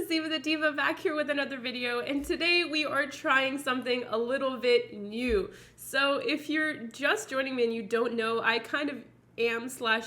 is Eva the Diva back here with another video, and today we are trying something a little bit new. So if you're just joining me and you don't know, I kind of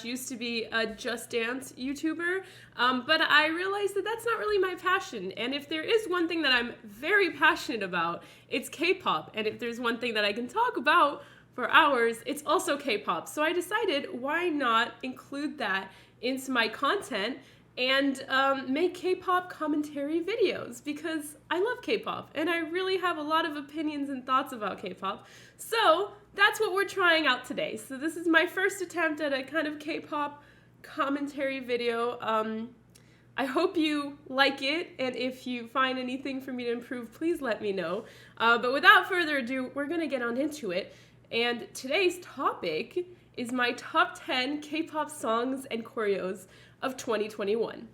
used to be a Just Dance YouTuber, but I realized that that's not really my passion. And if there is one thing that I'm very passionate about, it's K-pop. And if there's one thing that I can talk about for hours, it's also K-pop. So I decided, why not include that into my content and make K-pop commentary videos, because I love K-pop and I really have a lot of opinions and thoughts about K-pop. So that's what we're trying out today. So this is my first attempt at a kind of K-pop commentary video. I hope you like it, and if you find anything for me to improve, please let me know. But without further ado, we're gonna get on into it. And today's topic is my top 10 K-pop songs and choreos of 2021.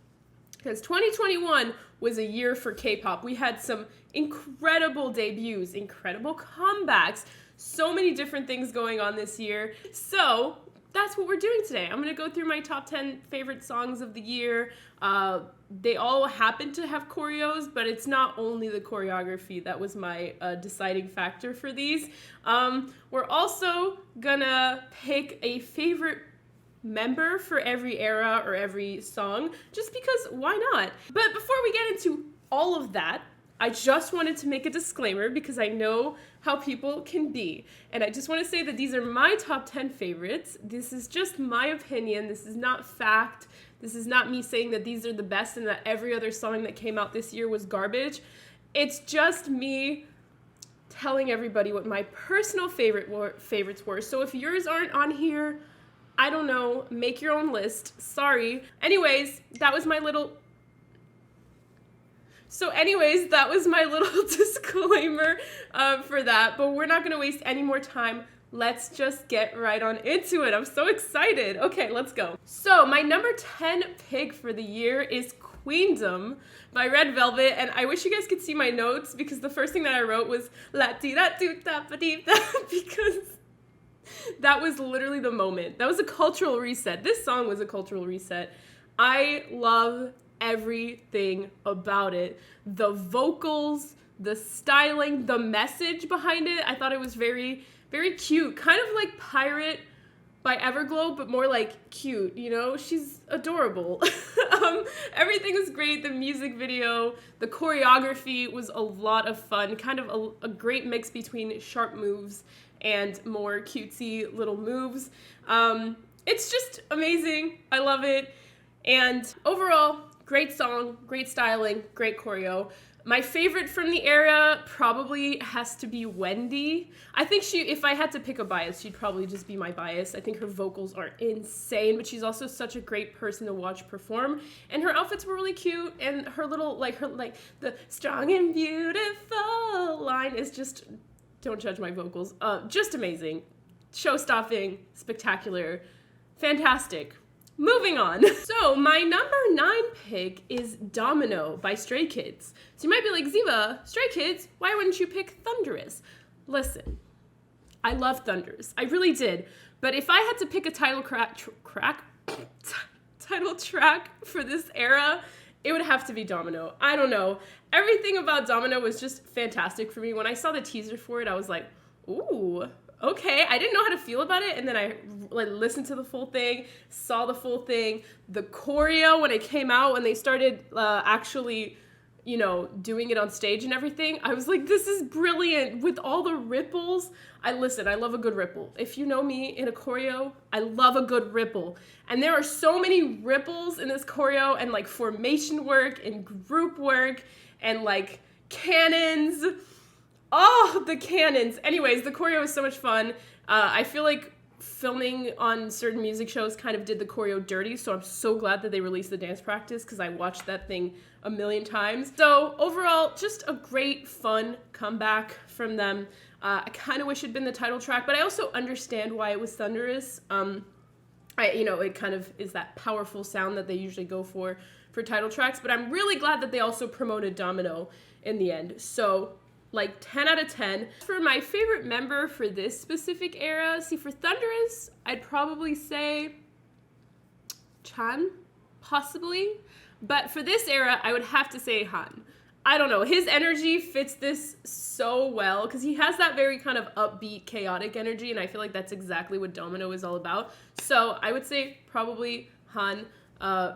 Because 2021 was a year for K-pop. We had some incredible debuts, incredible comebacks, so many different things going on this year. So that's what we're doing today. I'm gonna go through my top 10 favorite songs of the year. They all happen to have choreos, but it's not only the choreography that was my deciding factor for these. We're also gonna pick a favorite member for every era or every song, just because why not? But before we get into all of that, I just wanted to make a disclaimer because I know how people can be. And I just want to say that these are my top 10 favorites. This is just my opinion. This is not fact. This is not me saying that these are the best and that every other song that came out this year was garbage. It's just me telling everybody what my personal favorites were. So if yours aren't on here, I don't know, make your own list. Sorry. Anyways, that was my little disclaimer for that, but we're not gonna waste any more time. Let's just get right on into it. I'm so excited. Okay, let's go. So my number 10 pick for the year is Queendom by Red Velvet, and I wish you guys could see my notes because the first thing that I wrote was la-ti-da-do-da-ba-dee-da, because that was literally the moment. That was a cultural reset. This song was a cultural reset. I love everything about it. The vocals, the styling, the message behind it. I thought it was very, very cute. Kind of like Pirate by EVERGLOW, but more like cute, you know? She's adorable. Everything was great. The music video, the choreography was a lot of fun. Kind of a great mix between sharp moves and more cutesy little moves. It's just amazing. I love it. And overall, great song, great styling, great choreo. My favorite from the era probably has to be Wendy. I think if I had to pick a bias, she'd probably just be my bias. I think her vocals are insane, but she's also such a great person to watch perform. And her outfits were really cute, and her little, the strong and beautiful line is just, don't judge my vocals, just amazing. Show-stopping, spectacular, fantastic. Moving on. So my number 9 pick is Domino by Stray Kids. So you might be like, Ziva, Stray Kids, why wouldn't you pick Thunderous? Listen, I love Thunderous. I really did. But if I had to pick a title track for this era, it would have to be Domino. I don't know. Everything about Domino was just fantastic for me. When I saw the teaser for it, I was like, ooh, okay. I didn't know how to feel about it, and then I listened to the full thing, saw the full thing. The choreo, when it came out, when they started actually, you know, doing it on stage and everything, I was like, this is brilliant. With all the ripples, I love a good ripple. If you know me in a choreo, I love a good ripple. And there are so many ripples in this choreo, and like formation work and group work and like cannons. Oh, the cannons. Anyways, the choreo was so much fun. I feel like filming on certain music shows kind of did the choreo dirty, so I'm so glad that they released the dance practice because I watched that thing a million times. So overall, just a great, fun comeback from them. I kind of wish it'd been the title track, but I also understand why it was Thunderous. It kind of is that powerful sound that they usually go for title tracks, but I'm really glad that they also promoted Domino in the end. So like 10 out of 10. For my favorite member for this specific era, for Thunderous, I'd probably say Chan, possibly. But for this era, I would have to say Han. I don't know, his energy fits this so well because he has that very kind of upbeat, chaotic energy, and I feel like that's exactly what Domino is all about. So I would say probably Han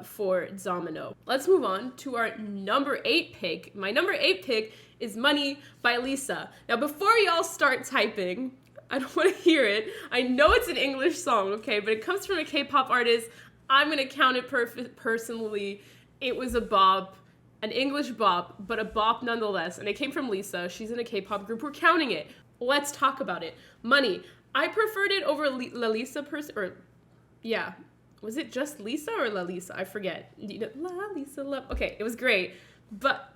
for Domino. Let's move on to our number 8 pick. My number 8 pick is Money by Lisa. Now before y'all start typing, I don't want to hear it. I know it's an English song, okay, but it comes from a K-pop artist. I'm going to count it personally. It was a bop. An English bop, but a bop nonetheless. And it came from Lisa. She's in a K-pop group. We're counting it. Let's talk about it. Money. I preferred it over La Lisa yeah. Was it just Lisa or La Lisa? I forget. You know, La Lisa, okay, it was great, but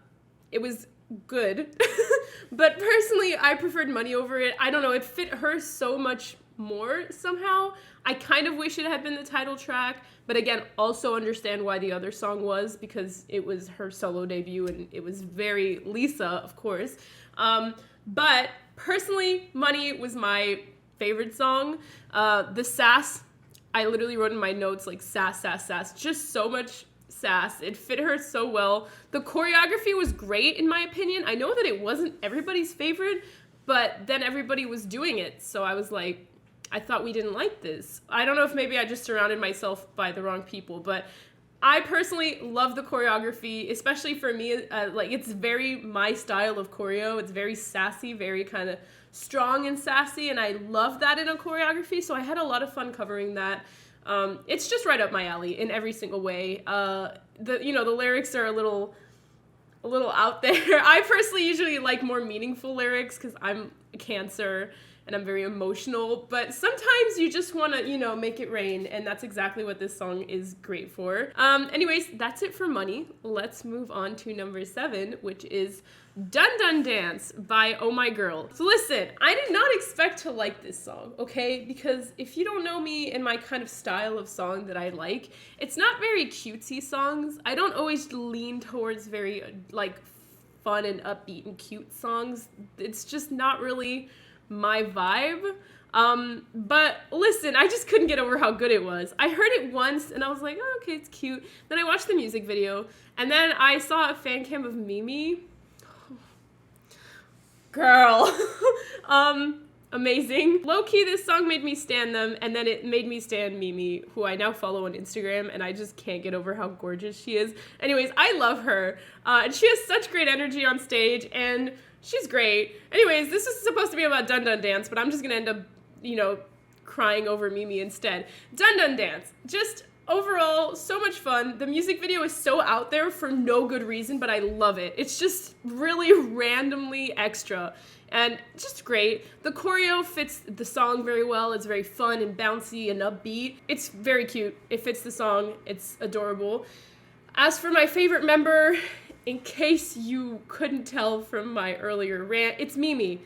it was good. But personally, I preferred Money over it. I don't know. It fit her so much more somehow. I kind of wish it had been the title track, but again, also understand why the other song was, because it was her solo debut and it was very Lisa, of course. But personally, Money was my favorite song. The sass, I literally wrote in my notes like sass, sass, sass, just so much sass. It fit her so well. The choreography was great in my opinion. I know that it wasn't everybody's favorite, but then everybody was doing it. So I was like, I thought we didn't like this. I don't know if maybe I just surrounded myself by the wrong people, but I personally love the choreography, especially for me, like it's very my style of choreo. It's very sassy, very kind of strong and sassy, and I love that in a choreography, so I had a lot of fun covering that. It's just right up my alley in every single way. The lyrics are a little out there. I personally usually like more meaningful lyrics because I'm a Cancer and I'm very emotional, but sometimes you just want to, make it rain, and that's exactly what this song is great for. Anyways, that's it for Money. Let's move on to number 7, which is Dun Dun Dance by Oh My Girl. So listen, I did not expect to like this song, okay? Because if you don't know me and my kind of style of song that I like, it's not very cutesy songs. I don't always lean towards very, fun and upbeat and cute songs. It's just not really my vibe. But listen, I just couldn't get over how good it was. I heard it once and I was like, oh, okay, it's cute. Then I watched the music video and then I saw a fan cam of Mimi. Girl. Amazing. Low-key, this song made me stan them, and then it made me stan Mimi, who I now follow on Instagram, and I just can't get over how gorgeous she is. Anyways, I love her, and she has such great energy on stage, and she's great. Anyways, this is supposed to be about Dun Dun Dance, but I'm just gonna end up, crying over Mimi instead. Dun Dun Dance. Just overall, so much fun. The music video is so out there for no good reason, but I love it. It's just really randomly extra and just great. The choreo fits the song very well. It's very fun and bouncy and upbeat. It's very cute. It fits the song. It's adorable. As for my favorite member, in case you couldn't tell from my earlier rant, it's Mimi.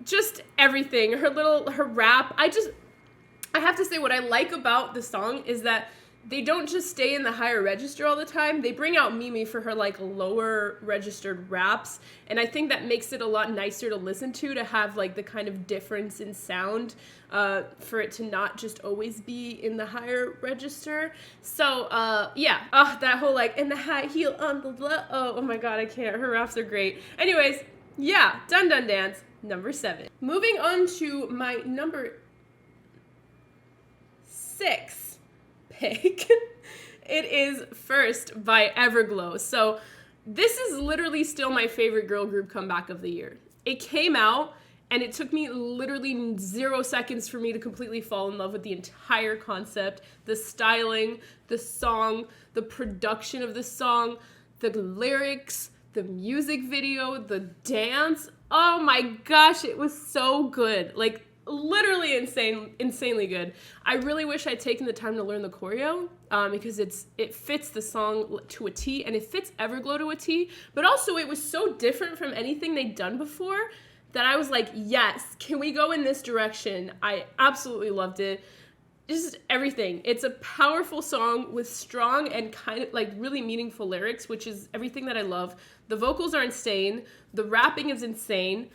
Just everything. Her rap. I have to say what I like about the song is that they don't just stay in the higher register all the time. They bring out Mimi for her lower registered raps, and I think that makes it a lot nicer to listen to have the kind of difference in sound, for it to not just always be in the higher register. So yeah, that whole in the high heel on the low. Oh my god, I can't. Her raps are great. Anyways, yeah, Dun Dun Dance, number 7. Moving on to my number 6 pick. It is First by EVERGLOW. So this is literally still my favorite girl group comeback of the year. It came out and it took me literally 0 seconds for me to completely fall in love with the entire concept, the styling, the song, the production of the song, the lyrics, the music video, the dance. Oh my gosh, it was so good. Literally insanely good. I really wish I'd taken the time to learn the choreo, because it fits the song to a T, and it fits EVERGLOW to a T, but also it was so different from anything they'd done before that I was like, yes, can we go in this direction? I absolutely loved it. Just everything. It's a powerful song with strong and kind of really meaningful lyrics, which is everything that I love. The vocals are insane. The rapping is insane.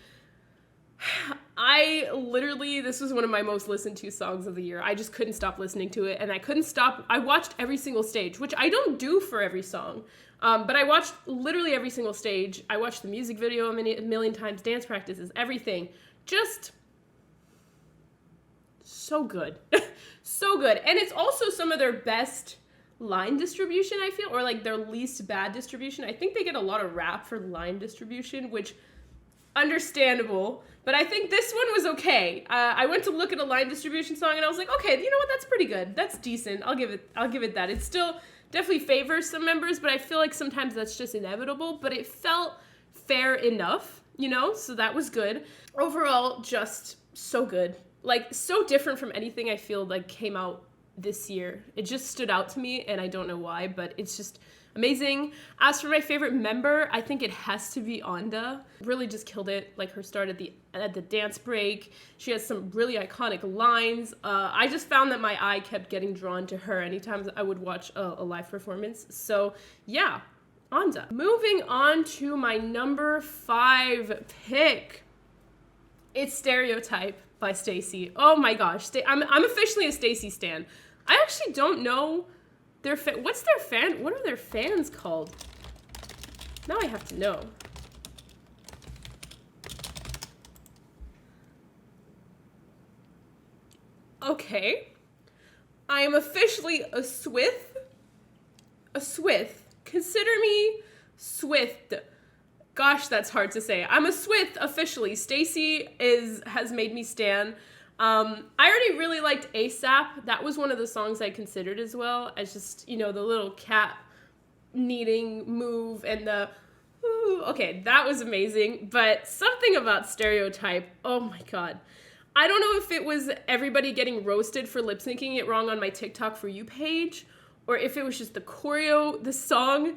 This was one of my most listened to songs of the year. I just couldn't stop listening to it, and I couldn't stop. I watched every single stage, which I don't do for every song, but I watched literally every single stage. I watched the music video a million times, dance practices, everything. Just so good. So good. And it's also some of their best line distribution, I feel, or like their least bad distribution. I think they get a lot of rap for line distribution, which understandable, but I think this one was okay. I went to look at a line distribution song and I was like, okay, you know what, that's pretty good. That's decent. I'll give it that. It still definitely favors some members, but I feel like sometimes that's just inevitable, but it felt fair enough, you know, so that was good. Overall, just so good. Like, so different from anything I feel like came out this year. It just stood out to me, and I don't know why, but it's just amazing. As for my favorite member, I think it has to be Onda. Really just killed it. Like, her start at the dance break. She has some really iconic lines. I just found that my eye kept getting drawn to her anytime I would watch a live performance. So yeah, Onda. Moving on to my number 5 pick. It's Stereotype by STAYC. Oh my gosh, I'm officially a STAYC stan. I actually don't know what are their fans called? Now I have to know. Okay. I am officially a Swith. A Swith. Consider me Swithed. Gosh, that's hard to say. I'm a Swith officially. STAYC has made me stan. I already really liked ASAP. That was one of the songs I considered as well, as just, you know, the little cat kneading move and the ooh, okay, that was amazing. But something about Stereotype, oh my god. I don't know if it was everybody getting roasted for lip syncing it wrong on my TikTok For You page, or if it was just the choreo, the song.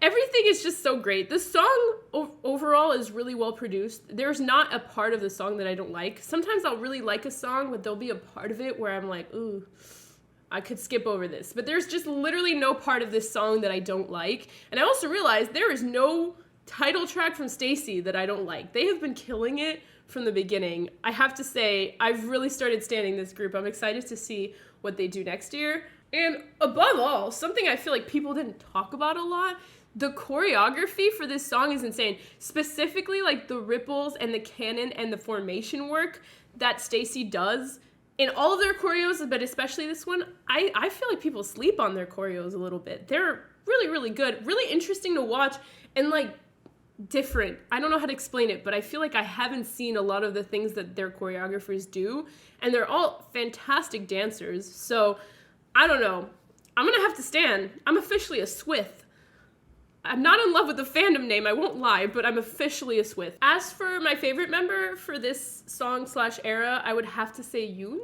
Everything is just so great. The song overall is really well produced. There's not a part of the song that I don't like. Sometimes I'll really like a song, but there'll be a part of it where I'm like, ooh, I could skip over this. But there's just literally no part of this song that I don't like. And I also realized there is no title track from STAYC that I don't like. They have been killing it from the beginning. I have to say, I've really started standing this group. I'm excited to see what they do next year. And above all, something I feel like people didn't talk about a lot, the choreography for this song is insane. Specifically, like the ripples and the canon and the formation work that STAYC does in all of their choreos, but especially this one. I feel like people sleep on their choreos a little bit. They're really, really good, really interesting to watch, and like different. I don't know how to explain it, but I feel like I haven't seen a lot of the things that their choreographers do, and they're all fantastic dancers. So I don't know. I'm gonna have to stand. I'm officially a Swith. I'm not in love with the fandom name, I won't lie, but I'm officially a Swith. As for my favorite member for this song/era, I would have to say Yoon.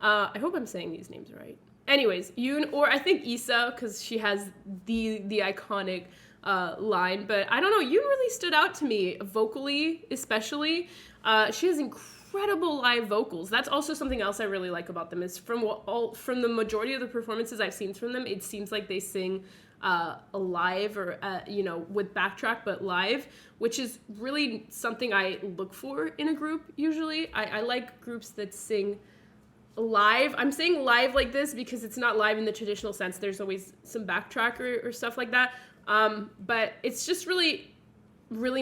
I hope I'm saying these names right. Anyways, Yoon, or I think Issa, because she has the iconic line, but I don't know, Yoon really stood out to me, vocally especially. She has incredible live vocals. That's also something else I really like about them, is from the majority of the performances I've seen from them, it seems like they sing live or, you know, with backtrack, but live, which is really something I look for in a group usually. I like groups that sing live. I'm saying live like this because it's not live in the traditional sense. There's always some backtrack or stuff like that. But it's just really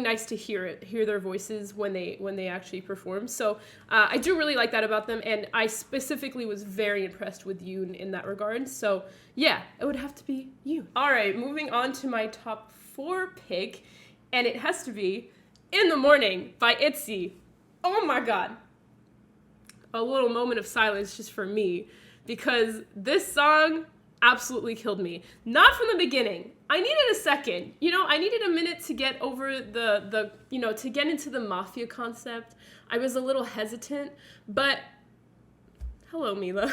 nice to hear their voices when they actually perform. So I do really like that about them, and I specifically was very impressed with Yoon in that regard. So yeah, it would have to be Yoon. All right, moving on to my top 4 pick, and it has to be In the Morning by ITZY. Oh my god. A little moment of silence just for me, because this song absolutely killed me. Not from the beginning. I needed a second. You know, I needed a minute to get over the you know, to get into the mafia concept. I was a little hesitant, but hello, Mila.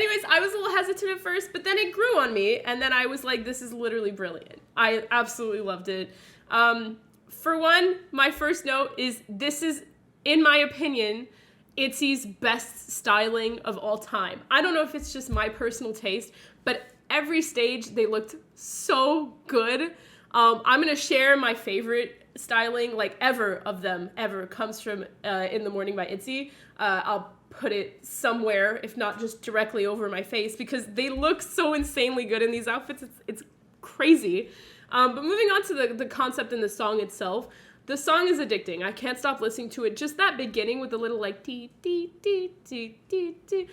Anyways, I was a little hesitant at first, but then it grew on me, and then I was like, this is literally brilliant. I absolutely loved it. For one, my first note is this is, in my opinion, ITZY's best styling of all time. I don't know if it's just my personal taste, but every stage they looked so good. I'm gonna share my favorite styling, like ever comes from In the Morning by ITZY. I'll put it somewhere, if not just directly over my face, because they look so insanely good in these outfits. It's crazy. But moving on to the concept and the song itself, the song is addicting. I can't stop listening to it. Just that beginning with the little like dee dee dee dee dee dee.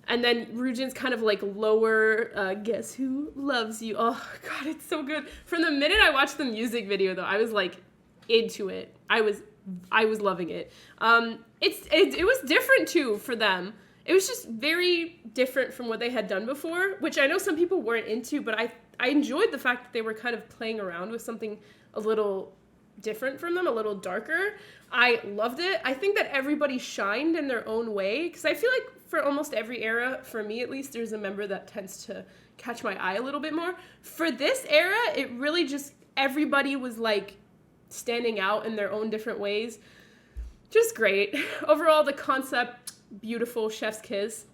And then Ryujin's kind of like lower, guess who loves you? Oh God, it's so good. From the minute I watched the music video though, I was like into it. I was loving it. It was different too for them. It was just very different from what they had done before, which I know some people weren't into, but I enjoyed the fact that they were kind of playing around with something a little different from them, a little darker. I loved it. I think that everybody shined in their own way, because I feel like for almost every era, for me at least, there's a member that tends to catch my eye a little bit more. For this era, it really just, everybody was like standing out in their own different ways. Just great. Overall, the concept, beautiful, chef's kiss.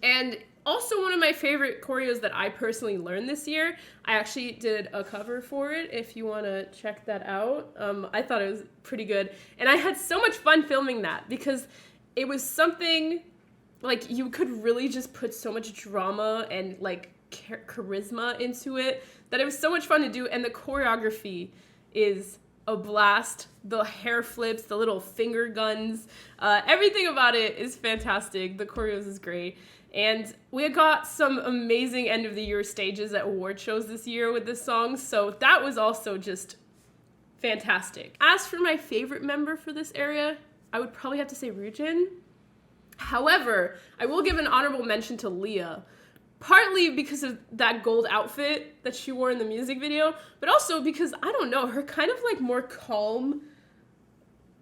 And also one of my favorite choreos that I personally learned this year. I actually did a cover for it, if you want to check that out. I thought it was pretty good. And I had so much fun filming that, because it was something, like, you could really just put so much drama and, like, charisma into it, that it was so much fun to do. And the choreography is a blast. The hair flips, the little finger guns, everything about it is fantastic. The choreos is great. And we got some amazing end of the year stages at award shows this year with this song, so that was also just fantastic. As for my favorite member for this area, I would probably have to say Ryujin. However, I will give an honorable mention to Leah, partly because of that gold outfit that she wore in the music video, but also because, I don't know, her kind of like more calm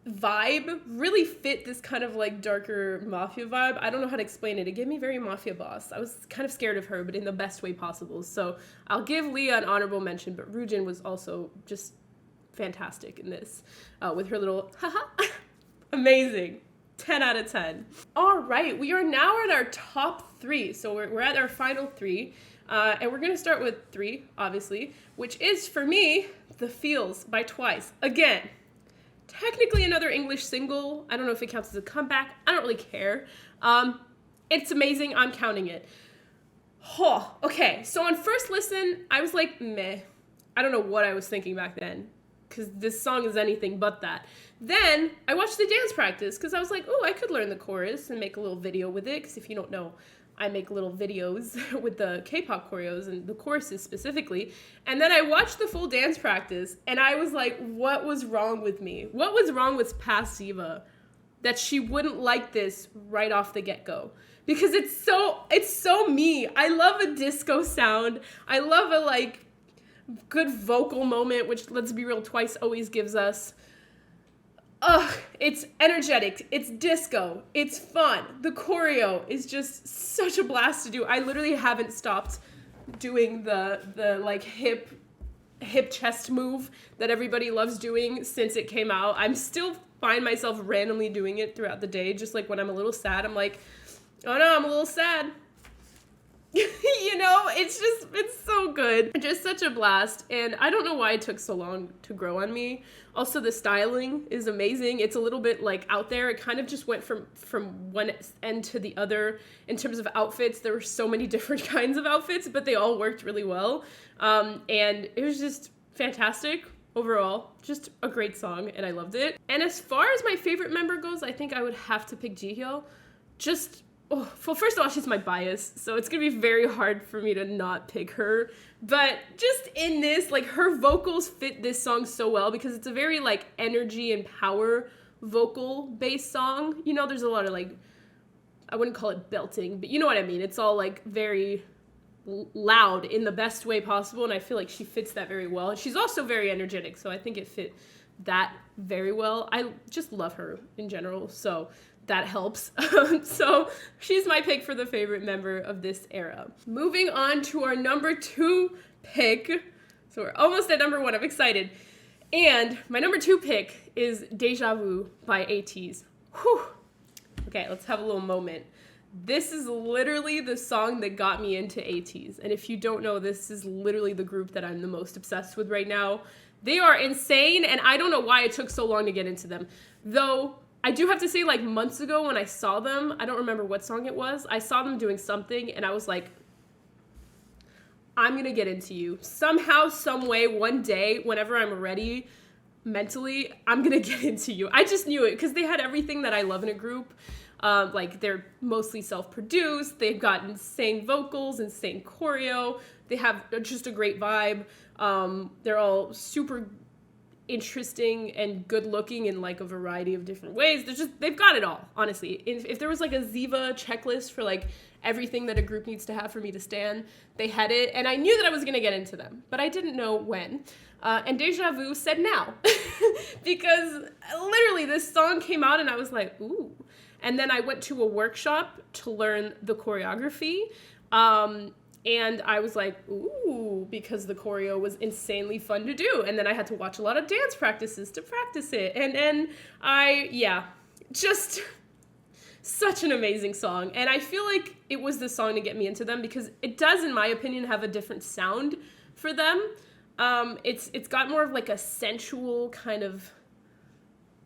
vibe really fit this kind of like darker mafia vibe. I don't know how to explain it. It gave me very Mafia Boss. I was kind of scared of her, but in the best way possible. So I'll give Leah an honorable mention, but Ryujin was also just fantastic in this, with her little haha. Amazing. 10 out of 10. All right, we are now at our top 3. So we're at our final 3. And we're gonna start with 3, obviously, which is, for me, The Feels by TWICE. Again, technically another English single. I don't know if it counts as a comeback. I don't really care. It's amazing. I'm counting it. Oh, okay, so on first listen, I was like, meh. I don't know what I was thinking back then, because this song is anything but that. Then I watched the dance practice, because I was like, oh, I could learn the chorus and make a little video with it, because if you don't know, I make little videos with the K-pop choreos and the choruses specifically. And then I watched the full dance practice, and I was like, what was wrong with me? What was wrong with past Ziva that she wouldn't like this right off the get-go? Because it's so me. I love a disco sound. I love a like good vocal moment, which, let's be real, TWICE always gives us. Ugh, it's energetic, it's disco, it's fun. The choreo is just such a blast to do. I literally haven't stopped doing the like hip chest move that everybody loves doing since it came out. I'm still find myself randomly doing it throughout the day, just like when I'm a little sad, I'm like, oh no, I'm a little sad. You know, it's so good. Just such a blast. And I don't know why it took so long to grow on me. Also, the styling is amazing. It's a little bit like out there. It kind of just went from one end to the other in terms of outfits. There were so many different kinds of outfits, but they all worked really well. And it was just fantastic overall. Just a great song, and I loved it. And as far as my favorite member goes, I think I would have to pick Jihyo. Oh, well, first of all, she's my bias, so it's gonna be very hard for me to not pick her. But just in this, like, her vocals fit this song so well, because it's a very, like, energy and power vocal-based song. You know, there's a lot of, like, I wouldn't call it belting, but you know what I mean. It's all, like, very loud in the best way possible, and I feel like she fits that very well. And she's also very energetic, so I think it fit that very well. I just love her in general, so that helps. So she's my pick for the favorite member of this era. Moving on to our number 2 pick. So we're almost at number 1. I'm excited. And my number 2 pick is Deja Vu by ATEEZ. Whew. Okay, let's have a little moment. This is literally the song that got me into ATEEZ. And if you don't know, this is literally the group that I'm the most obsessed with right now. They are insane, and I don't know why it took so long to get into them. Though, I do have to say, like, months ago when I saw them, I don't remember what song it was, I saw them doing something, and I was like, I'm gonna get into you. Somehow, some way, one day, whenever I'm ready mentally, I'm gonna get into you. I just knew it, because they had everything that I love in a group. Like, they're mostly self-produced, they've got insane vocals, insane choreo, they have just a great vibe. They're all super interesting and good looking in like a variety of different ways. They've got it all, honestly. If there was like a Ziva checklist for like everything that a group needs to have for me to stan, they had it, and I knew that I was gonna get into them, but I didn't know when. And Deja Vu said now, because literally this song came out and I was like, ooh. And then I went to a workshop to learn the choreography, and I was like, ooh, because the choreo was insanely fun to do. And then I had to watch a lot of dance practices to practice it. And just such an amazing song. And I feel like it was the song to get me into them because it does, in my opinion, have a different sound for them. It's got more of like a sensual kind of,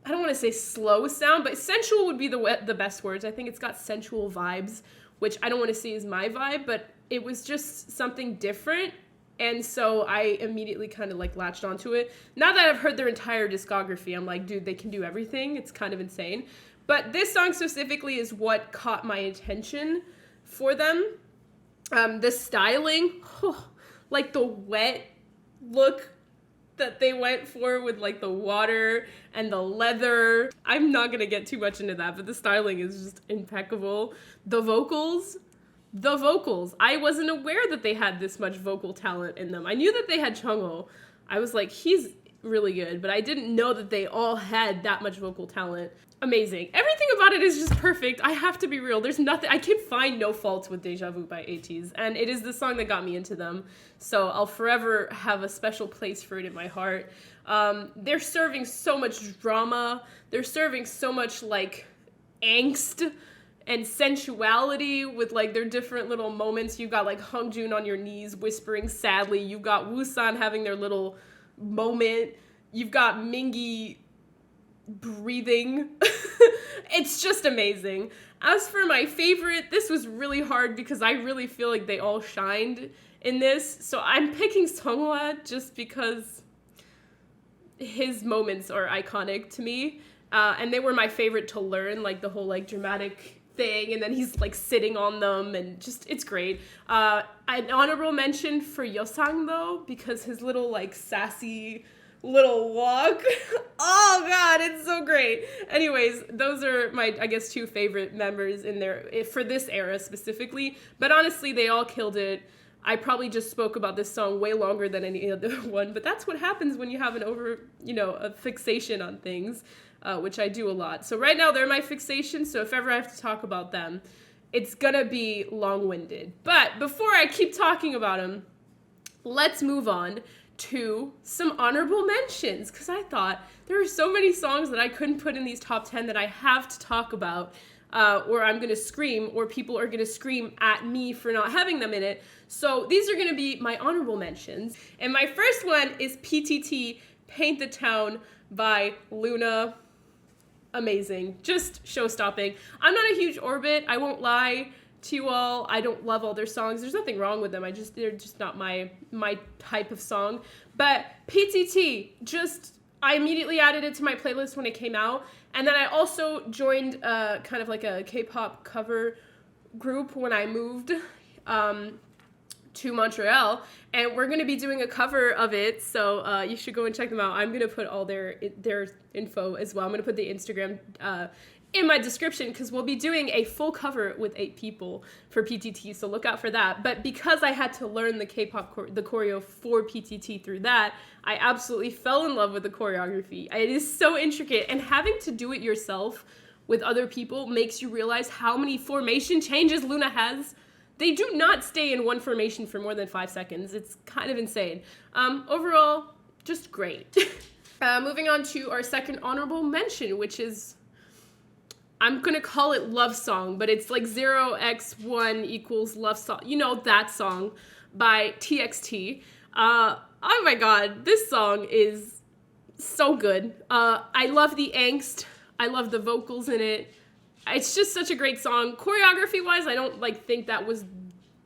I don't want to say slow sound, but sensual would be the best words. I think it's got sensual vibes, which I don't want to say is my vibe, but it was just something different, and so I immediately kind of like latched onto it. Now that I've heard their entire discography, I'm like, dude, they can do everything. It's kind of insane. But this song specifically is what caught my attention for them. The styling, like the wet look that they went for with like the water and the leather. I'm not gonna get too much into that, but the styling is just impeccable. The vocals, I wasn't aware that they had this much vocal talent in them. I knew that they had Chungho. I was like, he's really good, but I didn't know that they all had that much vocal talent. Amazing. Everything about it is just perfect. I have to be real. There's nothing, I can find no faults with Deja Vu by ATEEZ, and it is the song that got me into them. So I'll forever have a special place for it in my heart. They're serving so much drama. They're serving so much like angst and sensuality with like their different little moments. You've got like Hongjoon on your knees whispering sadly. You've got Woosan having their little moment. You've got Mingi breathing. It's just amazing. As for my favorite, this was really hard because I really feel like they all shined in this. So I'm picking Songhwa just because his moments are iconic to me. And they were my favorite to learn, like the whole like dramatic thing, and then he's like sitting on them, and just it's great. An honorable mention for Yeosang though, because his little like sassy little walk. Oh god, it's so great. Anyways, those are my, I guess, two favorite members in there for this era specifically, but honestly they all killed it. I probably just spoke about this song way longer than any other one, but that's what happens when you have a fixation on things. Which I do a lot. So right now they're my fixation, so if ever I have to talk about them, it's gonna be long-winded. But before I keep talking about them, let's move on to some honorable mentions, because I thought there are so many songs that I couldn't put in these top 10 that I have to talk about, or I'm gonna scream, or people are gonna scream at me for not having them in it. So these are gonna be my honorable mentions. And my first one is PTT, Paint the Town by LOONA. Amazing. Just show-stopping. I'm not a huge Orbit, I won't lie to you all. I don't love all their songs. There's nothing wrong with them. They're just not my type of song. But PTT, I immediately added it to my playlist when it came out. And then I also joined kind of like a K-pop cover group when I moved to Montreal, and we're going to be doing a cover of it, so you should go and check them out. I'm going to put all their info as well. I'm going to put the Instagram in my description, because we'll be doing a full cover with 8 people for PTT, so look out for that. But because I had to learn the K-pop the choreo for PTT through that, I absolutely fell in love with the choreography. It is so intricate, and having to do it yourself with other people makes you realize how many formation changes LOONA has. They do not stay in one formation for more than 5 seconds. It's kind of insane. Overall, just great. Moving on to our second honorable mention, which is I'm gonna call it Love Song, but it's like 0x1 equals Love Song. You know, that song by TXT. Oh my god, this song is so good. I love the angst. I love the vocals in it. It's just such a great song. Choreography-wise, I don't like think that was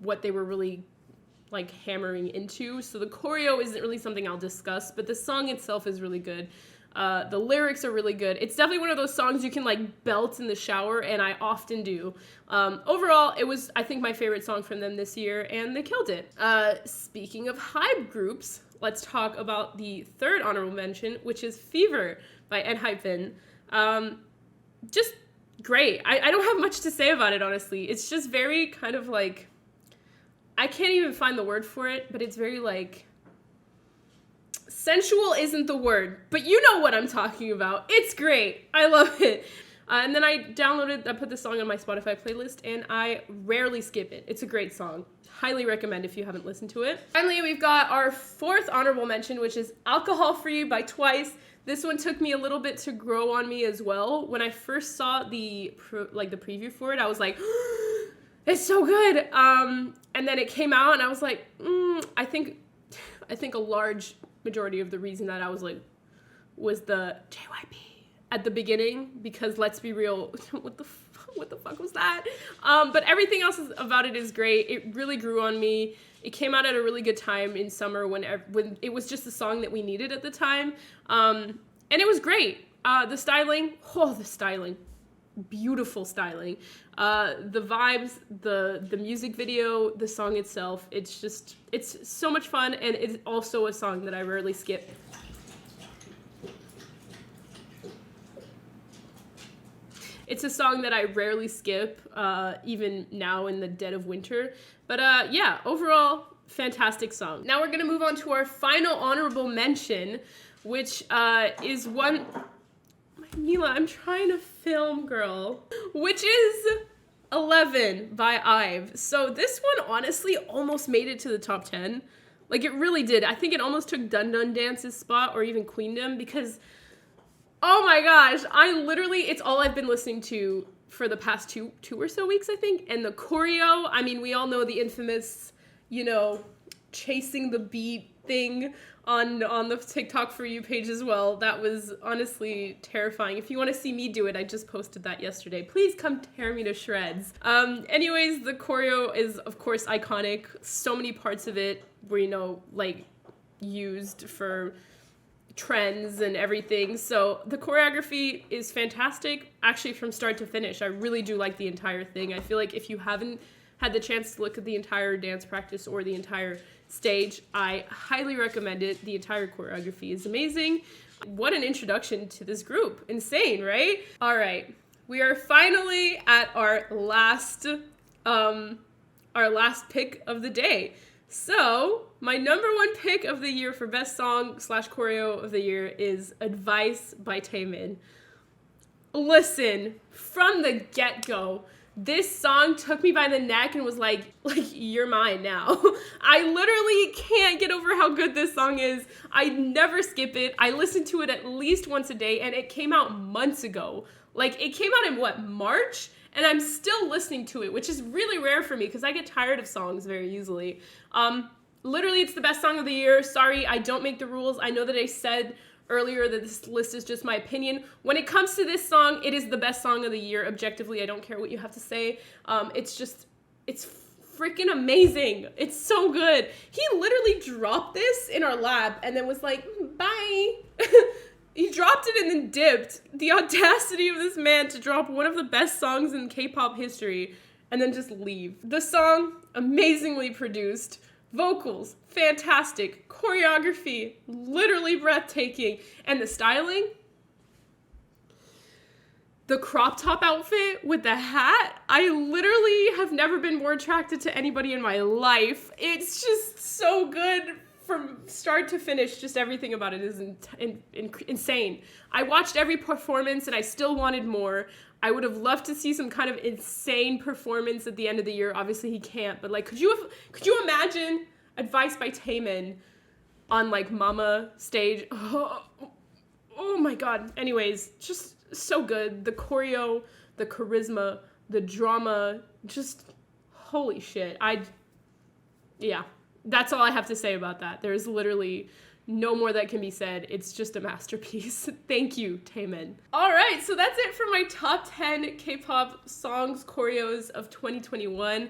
what they were really like hammering into. So the choreo isn't really something I'll discuss, but the song itself is really good. The lyrics are really good. It's definitely one of those songs you can like belt in the shower, and I often do. Overall, it was, I think, my favorite song from them this year, and they killed it. Speaking of hype groups, let's talk about the third honorable mention, which is Fever by ENHYPEN. Just great. I don't have much to say about it, honestly. It's just very kind of like, I can't even find the word for it, but it's very like, sensual isn't the word, but you know what I'm talking about. It's great. I love it. And then I put the song on my Spotify playlist, and I rarely skip it. It's a great song. Highly recommend if you haven't listened to it. Finally, we've got our fourth honorable mention, which is Alcohol Free by TWICE. This one took me a little bit to grow on me as well. When I first saw the preview for it, I was like, it's so good. And then it came out, and I was like, I think a large majority of the reason that I was like, was the JYP at the beginning, because let's be real, what the fuck was that? But everything else about it is great. It really grew on me. It came out at a really good time in summer when it was just the song that we needed at the time. And it was great. The styling, beautiful styling. The vibes, the music video, the song itself, it's so much fun, and it's also a song that I rarely skip. It's a song that I rarely skip, even now in the dead of winter. But yeah, overall, fantastic song. Now we're gonna move on to our final honorable mention, which is one... Mila, I'm trying to film, girl. Which is 11 by IVE. So this one honestly almost made it to the top 10. Like, it really did. I think it almost took Dun Dun Dance's spot, or even Queendom, because, oh my gosh, it's all I've been listening to for the past two or so weeks, I think. And the choreo, I mean, we all know the infamous, you know, chasing the beat thing on the TikTok For You page as well. That was honestly terrifying. If you want to see me do it, I just posted that yesterday. Please come tear me to shreds. Anyways, the choreo is, of course, iconic. So many parts of it were, you know, like, used for trends and everything. So the choreography is fantastic, actually, from start to finish. I really do like the entire thing. I feel like if you haven't had the chance to look at the entire dance practice or the entire stage, I highly recommend it. The entire choreography is amazing. What an introduction to this group. Insane, right? All right, we are finally at our last pick of the day. So my #1 pick of the year for best song / choreo of the year is Advice by TAEMIN. Listen, from the get-go, this song took me by the neck and was like, you're mine now. I literally can't get over how good this song is. I never skip it. I listen to it at least once a day, and it came out months ago. Like, it came out in, what, March? And I'm still listening to it, which is really rare for me because I get tired of songs very easily. Literally, it's the best song of the year. Sorry, I don't make the rules. I know that I said earlier that this list is just my opinion. When it comes to this song, it is the best song of the year, objectively. I don't care what you have to say. It's freaking amazing. It's so good. He literally dropped this in our lab and then was like, bye. He dropped it and then dipped. The audacity of this man to drop one of the best songs in K-pop history and then just leave. The song, amazingly produced. Vocals, fantastic. Choreography, literally breathtaking. And the styling, the crop top outfit with the hat, I literally have never been more attracted to anybody in my life. It's just so good from start to finish. Just everything about it is insane. I watched every performance and I still wanted more. I would have loved to see some kind of insane performance at the end of the year. Obviously he can't, but like, could you imagine Advice by TAEMIN on like Mama stage? Oh my god. Anyways, just so good. The choreo, the the charisma, the drama, just holy shit. Yeah, that's all I have to say about that. There's literally no more that can be said. It's just a masterpiece. Thank you, TAEMIN. All right, so that's it for my top 10 K-pop songs choreos of 2021.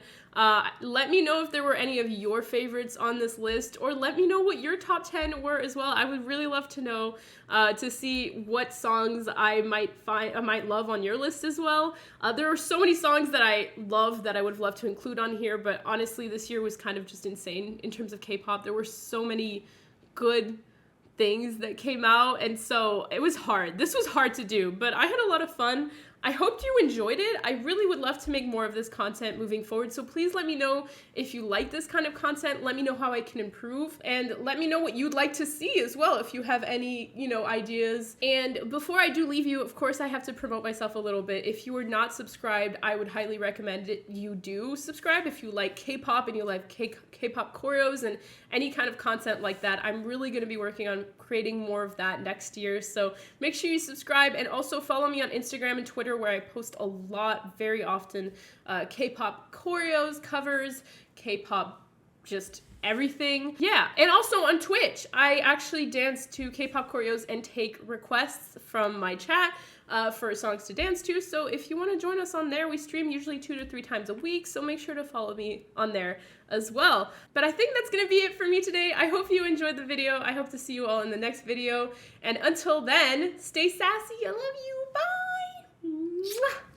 Let me know if there were any of your favorites on this list, or let me know what your top 10 were as well. I would really love to know, to see what songs I might love on your list as well. There are so many songs that I love that I would have loved to include on here, but honestly, this year was kind of just insane in terms of K-pop. There were so many good things that came out, and so it was hard. This was hard to do, but I had a lot of fun. I hope you enjoyed it. I really would love to make more of this content moving forward, so please let me know if you like this kind of content. Let me know how I can improve, and let me know what you'd like to see as well if you have any, ideas. And before I do leave you, of course, I have to promote myself a little bit. If you are not subscribed, I would highly recommend it you do subscribe if you like K-pop and you like K-pop choreos and any kind of content like that. I'm really going to be working on creating more of that next year, so make sure you subscribe, and also follow me on Instagram and Twitter, where I post a lot, very often, K-pop choreos, covers, K-pop just everything. Yeah, and also on Twitch, I actually dance to K-pop choreos and take requests from my chat for songs to dance to, so if you want to join us on there, we stream usually 2 to 3 times a week, so make sure to follow me on there as well. But I think that's gonna be it for me today. I hope you enjoyed the video. I hope to see you all in the next video, and until then, stay sassy. I love you. Bye. Mwah.